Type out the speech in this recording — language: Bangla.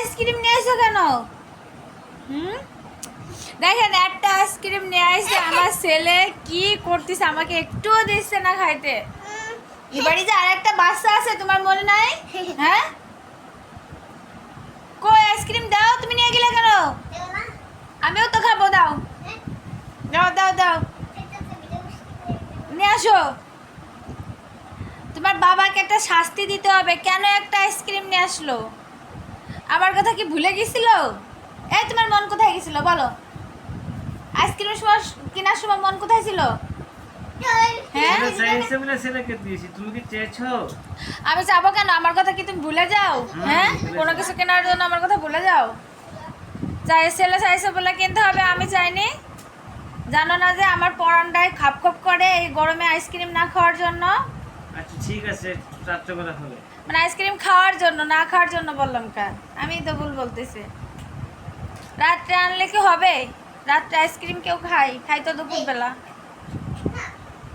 আইসক্রিম নিয়ে আসো কেন? দেখেন একটা আইসক্রিম নিয়ে আসছে আমার ছেলে, কি করতেছে আমাকে একটুও দিচ্ছে না খাইতে। এবারে যে আরেকটা বাচ্চা আছে তোমার মনে নাই? হ্যাঁ, কই আইসক্রিম দাও, তুমি নিয়ে গেলে কেন? আমিও তো খাবো, দাও দাও দাও দাও, নিয়ে আসো। তোমার বাবাকে একটা শাস্তি দিতে হবে, কেন একটা আইসক্রিম নিয়ে আসলো? আমার কথা কি ভুলে গেছিল? এই তোমার মন কোথায় গেছিল বলো? আইসক্রিমের সময় কেনার সময় মন কোথায় ছিল? হ্যাঁ, তুমি কি চেয়েছো? আমি যাবো কেন? আমার কথা কি তুমি ভুলে যাও? হ্যাঁ, কোনো কিছু কেনার জন্য আমার কথা ভুলে যাও? চাই ছেলে চাইছে বলে কিনতে হবে, আমি চাইনি? জানো না যে আমার পরানটায় খাপ খাপ করে এই গরমে আইসক্রিম না খাওয়ার জন্য? আচ্ছা ঠিক আছে, রাত্রেবেলা হবে। মানে আইসক্রিম খাওয়ার জন্য না খাওয়ার জন্য বললাম কেন? আমি তো ভুল বলতেছি। রাত্রে আনলে কি হবে? রাত্রে আইসক্রিম কেউ খাই তো দুপুরবেলা।